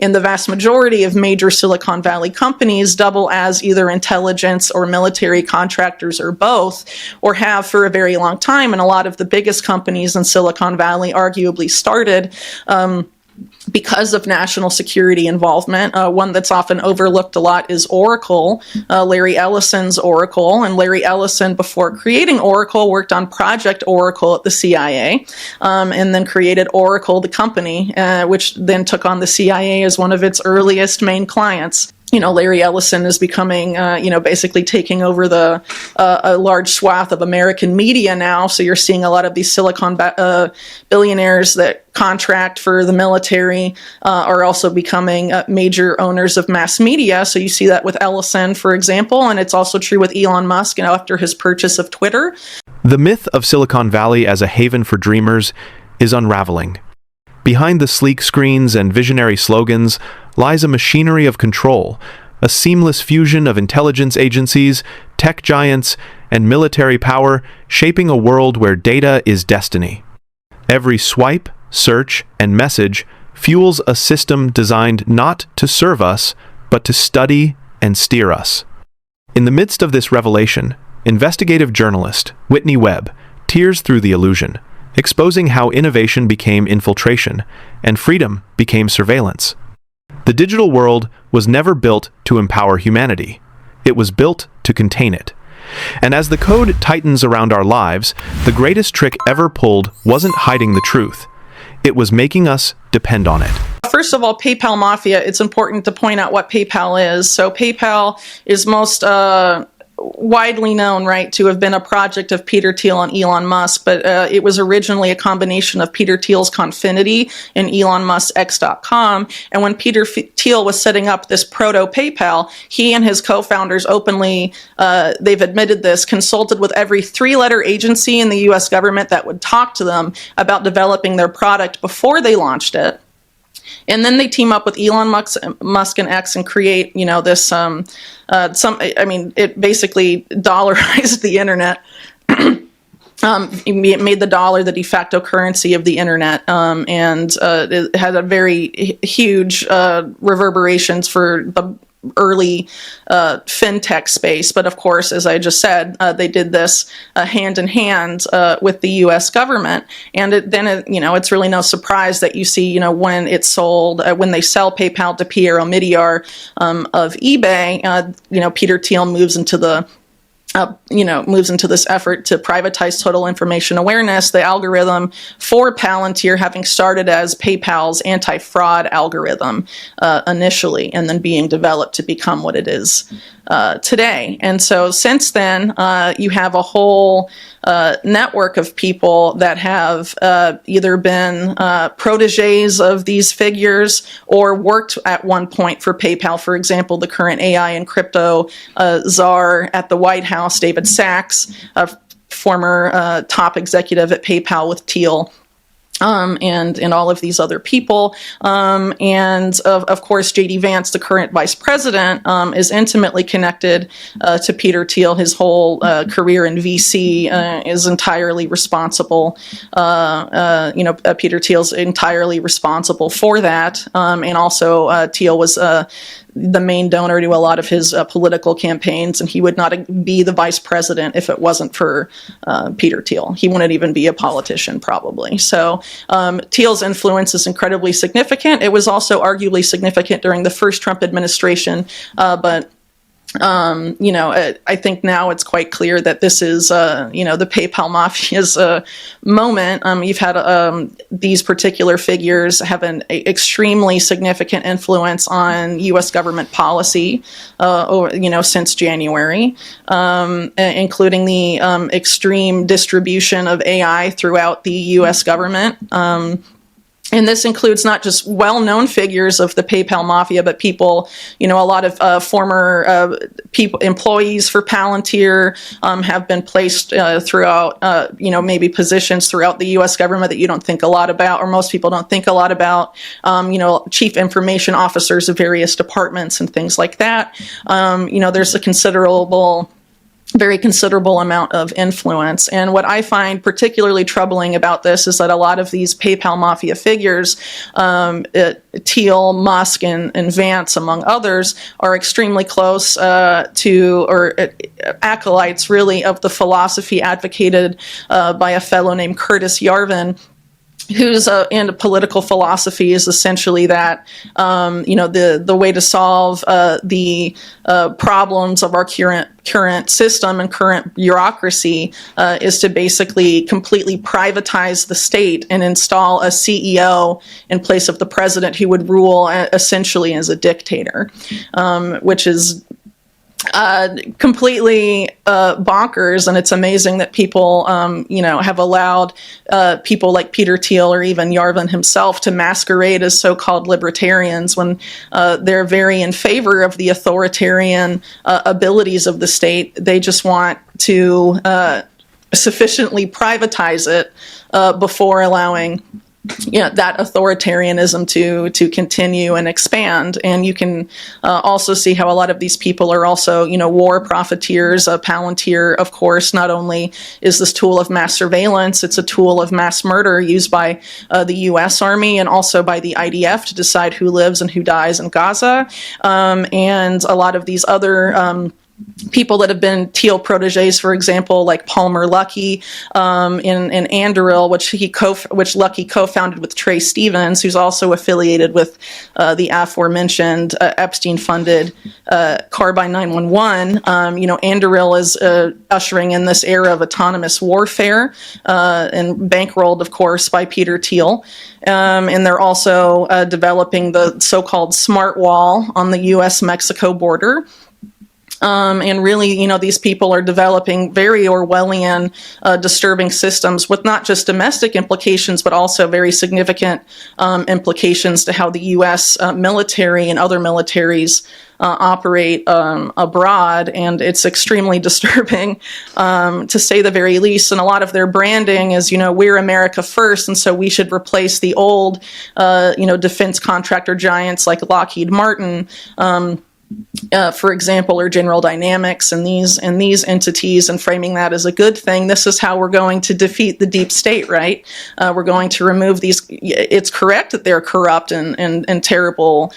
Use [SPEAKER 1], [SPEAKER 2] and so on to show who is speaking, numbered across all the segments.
[SPEAKER 1] And the vast majority of major Silicon Valley companies double as either intelligence or military contractors or both, or have for a very long time. And a lot of the biggest companies in Silicon Valley arguably started because of national security involvement. One that's often overlooked a lot is Oracle, Larry Ellison's Oracle. And Larry Ellison, before creating Oracle, worked on Project Oracle at the CIA, and then created Oracle, the company, which then took on the CIA as one of its earliest main clients. Larry Ellison is becoming, basically taking over a large swath of American media now. So you're seeing a lot of these Silicon billionaires that contract for the military are also becoming major owners of mass media. So you see that with Ellison, for example, and it's also true with Elon Musk, after his purchase of Twitter.
[SPEAKER 2] The myth of Silicon Valley as a haven for dreamers is unraveling. Behind the sleek screens and visionary slogans lies a machinery of control, a seamless fusion of intelligence agencies, tech giants, and military power shaping a world where data is destiny. Every swipe, search, and message fuels a system designed not to serve us, but to study and steer us. In the midst of this revelation, investigative journalist Whitney Webb tears through the illusion, exposing how innovation became infiltration and freedom became surveillance. The digital world was never built to empower humanity. It was built to contain it. And as the code tightens around our lives, the greatest trick ever pulled wasn't hiding the truth. It was making us depend on it.
[SPEAKER 1] First of all, PayPal Mafia, it's important to point out what PayPal is. So PayPal is most widely known, right, to have been a project of Peter Thiel and Elon Musk, but it was originally a combination of Peter Thiel's Confinity and Elon Musk's X.com. And when Peter Thiel was setting up this proto-PayPal, he and his co-founders openly, they've admitted this, consulted with every three-letter agency in the U.S. government that would talk to them about developing their product before they launched it. And then they team up with Elon Musk and X and create, this, it basically dollarized the internet. It made the dollar the de facto currency of the internet, and it had a very huge reverberations for the early fintech space. But of course, as I just said, they did this hand in hand with the U.S. government. And it's really no surprise that you see, when it's sold, when they sell PayPal to Pierre Omidyar of eBay, Peter Thiel moves into this effort to privatize total information awareness, the algorithm for Palantir having started as PayPal's anti-fraud algorithm initially, and then being developed to become what it is today. And so since then, you have a whole network of people that have either been proteges of these figures or worked at one point for PayPal. For example, the current AI and crypto czar at the White House, David Sachs, a former top executive at PayPal with Thiel. And all of these other people. And of course, J.D. Vance, the current vice president, is intimately connected to Peter Thiel. His whole career in VC is entirely responsible. Peter Thiel's entirely responsible for that. And also, Thiel was the main donor to a lot of his political campaigns, and he would not be the vice president if it wasn't for Peter Thiel. He wouldn't even be a politician, probably. So Thiel's influence is incredibly significant. It was also arguably significant during the first Trump administration, but I think now it's quite clear that this is, the PayPal Mafia's moment. You've had these particular figures have an extremely significant influence on U.S. government policy, since January, including the extreme distribution of AI throughout the U.S. government. And this includes not just well-known figures of the PayPal Mafia, but people, a lot of former employees for Palantir have been placed throughout, maybe positions throughout the U.S. government that you don't think a lot about, or most people don't think a lot about, chief information officers of various departments and things like that. There's a considerable very considerable amount of influence. And what I find particularly troubling about this is that a lot of these PayPal mafia figures, Thiel, Musk, and Vance, among others, are extremely close to, or acolytes, really, of the philosophy advocated by a fellow named Curtis Yarvin, whose and political philosophy is essentially that the way to solve the problems of our current system and current bureaucracy is to basically completely privatize the state and install a CEO in place of the president who would rule essentially as a dictator, which is completely bonkers. And it's amazing that people, have allowed people like Peter Thiel or even Yarvin himself to masquerade as so-called libertarians when they're very in favor of the authoritarian abilities of the state. They just want to sufficiently privatize it before allowing that authoritarianism to continue and expand. And you can also see how a lot of these people are also, war profiteers. Palantir, of course, not only is this tool of mass surveillance, it's a tool of mass murder used by the U.S. Army and also by the IDF to decide who lives and who dies in Gaza. And a lot of these other people that have been Thiel proteges, for example, like Palmer Luckey in Anduril, which Luckey co-founded with Trey Stevens, who's also affiliated with the aforementioned Epstein-funded Carbine 911. Anduril is ushering in this era of autonomous warfare and bankrolled, of course, by Peter Thiel. And they're also developing the so-called smart wall on the U.S.-Mexico border. And really, these people are developing very Orwellian, disturbing systems with not just domestic implications, but also very significant implications to how the U.S. Military and other militaries operate abroad. And it's extremely disturbing, to say the very least. And a lot of their branding is, we're America first, and so we should replace the old, defense contractor giants like Lockheed Martin, for example, or General Dynamics and these entities, and framing that as a good thing. This is how we're going to defeat the deep state, right? We're going to remove these. It's correct that they're corrupt and terrible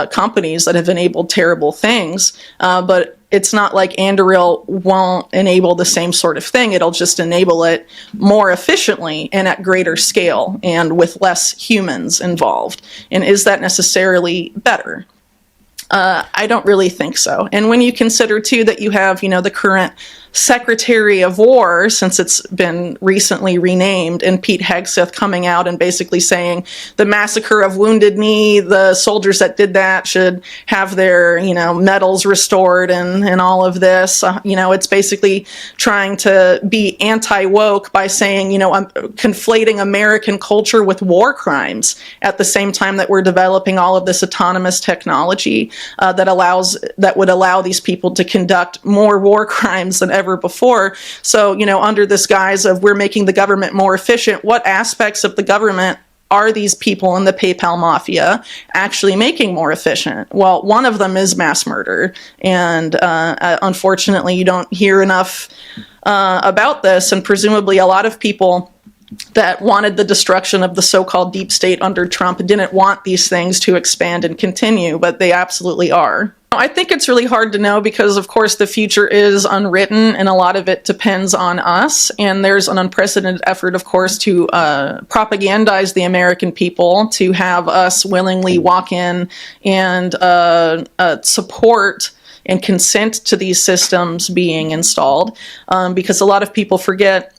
[SPEAKER 1] companies that have enabled terrible things, but it's not like Anduril won't enable the same sort of thing. It'll just enable it more efficiently and at greater scale and with less humans involved. And is that necessarily better? I don't really think so. And when you consider, too, that you have, the current Secretary of War, since it's been recently renamed, and Pete Hegseth coming out and basically saying the massacre of Wounded Knee, the soldiers that did that should have their, medals restored and all of this. It's basically trying to be anti-woke by saying, I'm conflating American culture with war crimes at the same time that we're developing all of this autonomous technology that would allow these people to conduct more war crimes than ever before. So, under this guise of we're making the government more efficient, what aspects of the government are these people in the PayPal mafia actually making more efficient? Well, one of them is mass murder. And unfortunately, you don't hear enough about this. And presumably a lot of people that wanted the destruction of the so-called deep state under Trump didn't want these things to expand and continue, but they absolutely are. I think it's really hard to know because, of course, the future is unwritten and a lot of it depends on us. And there's an unprecedented effort, of course, to propagandize the American people, to have us willingly walk in and support and consent to these systems being installed, because a lot of people forget.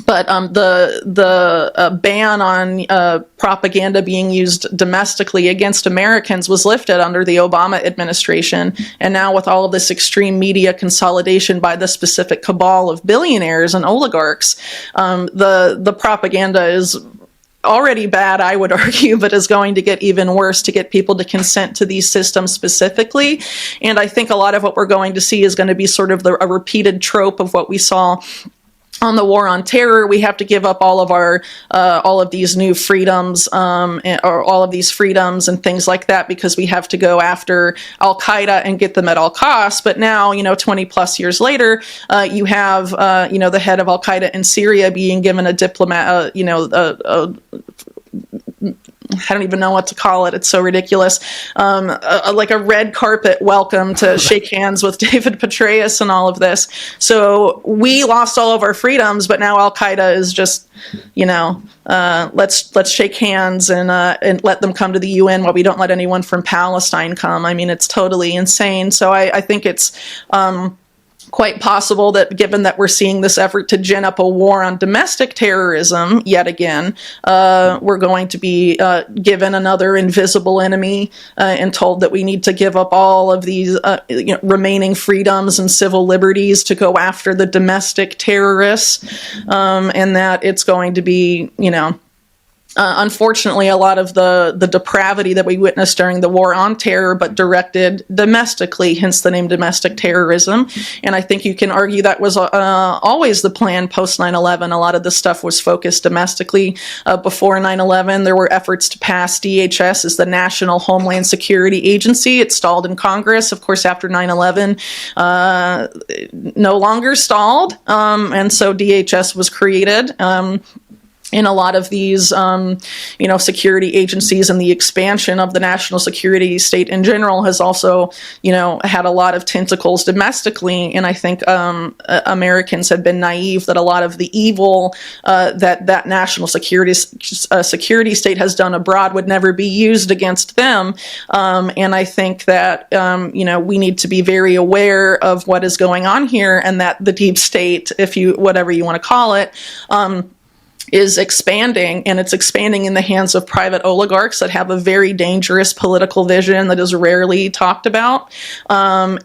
[SPEAKER 1] But the ban on propaganda being used domestically against Americans was lifted under the Obama administration. And now with all of this extreme media consolidation by the specific cabal of billionaires and oligarchs, the propaganda is already bad, I would argue, but is going to get even worse to get people to consent to these systems specifically. And I think a lot of what we're going to see is going to be sort of a repeated trope of what we saw on the war on terror, we have to give up all of these new freedoms, or all of these freedoms and things like that, because we have to go after Al Qaeda and get them at all costs. But now, 20 plus years later, you have, the head of Al Qaeda in Syria being given a diplomat, I don't even know what to call it. It's so ridiculous. Like a red carpet welcome to shake hands with David Petraeus and all of this. So we lost all of our freedoms, but now Al Qaeda is just, let's shake hands and let them come to the UN while we don't let anyone from Palestine come. I mean, it's totally insane. So I think it's quite possible that, given that we're seeing this effort to gin up a war on domestic terrorism yet again, we're going to be given another invisible enemy and told that we need to give up all of these remaining freedoms and civil liberties to go after the domestic terrorists, and that it's going to be, unfortunately, a lot of the depravity that we witnessed during the war on terror, but directed domestically, hence the name domestic terrorism. And I think you can argue that was always the plan post 9/11. A lot of this stuff was focused domestically. Before 9/11, there were efforts to pass DHS as the National Homeland Security Agency. It stalled in Congress. Of course, after 9/11, no longer stalled. And so DHS was created. In a lot of these, security agencies, and the expansion of the national security state in general has also, had a lot of tentacles domestically. And I think Americans have been naive that a lot of the evil that national security state has done abroad would never be used against them. And I think that, we need to be very aware of what is going on here, and that the deep state, whatever you want to call it, is expanding, and it's expanding in the hands of private oligarchs that have a very dangerous political vision that is rarely talked about. A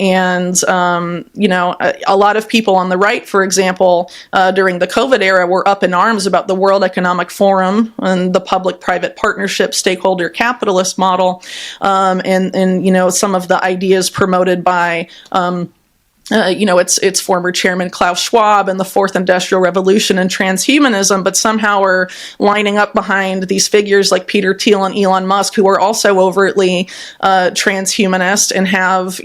[SPEAKER 1] lot of people on the right, for example, during the COVID era, were up in arms about the World Economic Forum and the public-private partnership stakeholder capitalist model, and some of the ideas promoted by its former chairman Klaus Schwab and the Fourth Industrial Revolution and transhumanism, but somehow are lining up behind these figures like Peter Thiel and Elon Musk, who are also overtly transhumanist, and have,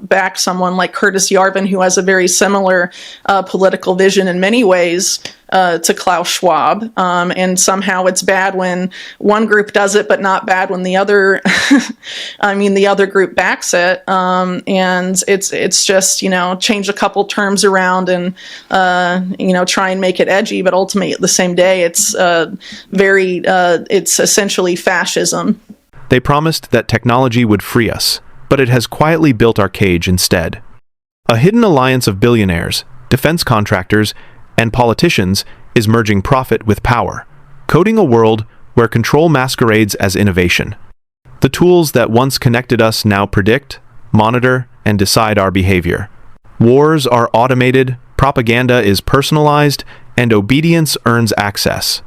[SPEAKER 1] backed someone like Curtis Yarvin, who has a very similar political vision in many ways to Klaus Schwab. And somehow it's bad when one group does it, but not bad when the other, the other group backs it. And it's just, change a couple terms around and, try and make it edgy, but ultimately at the same day, it's it's essentially fascism.
[SPEAKER 2] They promised that technology would free us, but it has quietly built our cage instead. A hidden alliance of billionaires, defense contractors, and politicians is merging profit with power, coding a world where control masquerades as innovation. The tools that once connected us now predict, monitor, and decide our behavior. Wars are automated, propaganda is personalized, and obedience earns access.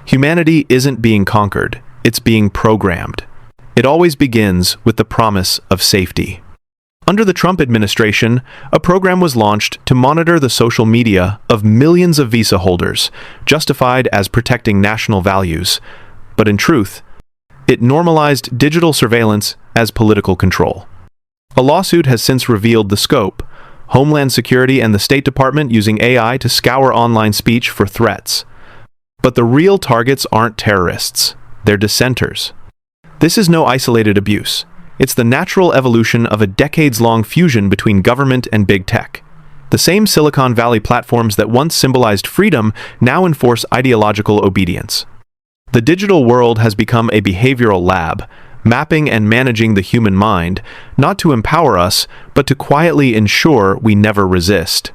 [SPEAKER 2] Humanity isn't being conquered, it's being programmed. It always begins with the promise of safety. Under the Trump administration, a program was launched to monitor the social media of millions of visa holders, justified as protecting national values. But in truth, it normalized digital surveillance as political control. A lawsuit has since revealed the scope: Homeland Security and the State Department using AI to scour online speech for threats. But the real targets aren't terrorists, they're dissenters. This is no isolated abuse. It's the natural evolution of a decades-long fusion between government and big tech. The same Silicon Valley platforms that once symbolized freedom now enforce ideological obedience. The digital world has become a behavioral lab, mapping and managing the human mind, not to empower us, but to quietly ensure we never resist.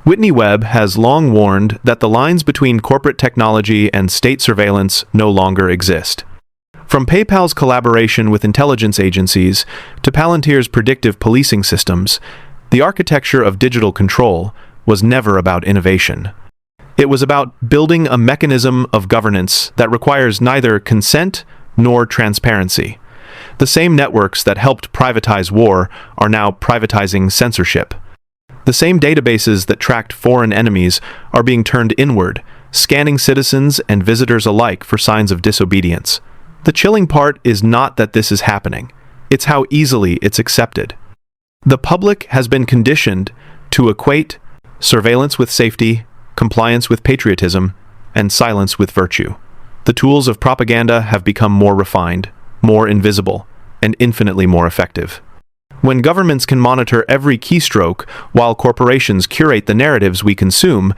[SPEAKER 2] Whitney Webb has long warned that the lines between corporate technology and state surveillance no longer exist. From PayPal's collaboration with intelligence agencies to Palantir's predictive policing systems, the architecture of digital control was never about innovation. It was about building a mechanism of governance that requires neither consent nor transparency. The same networks that helped privatize war are now privatizing censorship. The same databases that tracked foreign enemies are being turned inward, scanning citizens and visitors alike for signs of disobedience. The chilling part is not that this is happening, it's how easily it's accepted. The public has been conditioned to equate surveillance with safety, compliance with patriotism, and silence with virtue. The tools of propaganda have become more refined, more invisible, and infinitely more effective. When governments can monitor every keystroke while corporations curate the narratives we consume,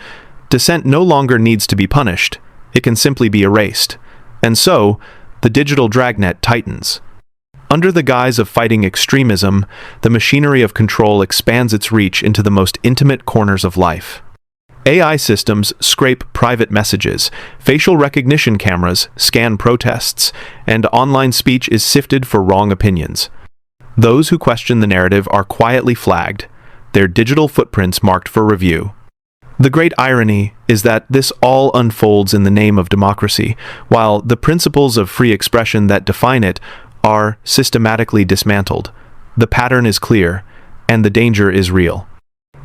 [SPEAKER 2] dissent no longer needs to be punished, it can simply be erased. And so, the digital dragnet tightens. Under the guise of fighting extremism, the machinery of control expands its reach into the most intimate corners of life. AI systems scrape private messages, facial recognition cameras scan protests, and online speech is sifted for wrong opinions. Those who question the narrative are quietly flagged, their digital footprints marked for review. The great irony is that this all unfolds in the name of democracy, while the principles of free expression that define it are systematically dismantled. The pattern is clear, and the danger is real.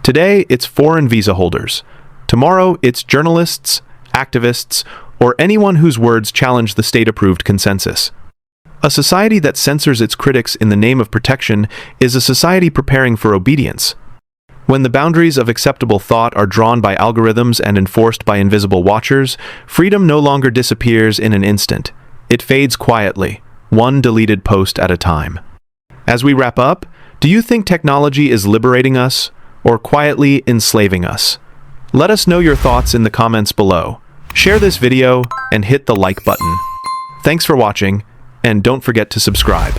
[SPEAKER 2] Today, it's foreign visa holders. Tomorrow, it's journalists, activists, or anyone whose words challenge the state-approved consensus. A society that censors its critics in the name of protection is a society preparing for obedience. When the boundaries of acceptable thought are drawn by algorithms and enforced by invisible watchers, freedom no longer disappears in an instant. It fades quietly, one deleted post at a time. As we wrap up, do you think technology is liberating us or quietly enslaving us? Let us know your thoughts in the comments below. Share this video and hit the like button. Thanks for watching, and don't forget to subscribe.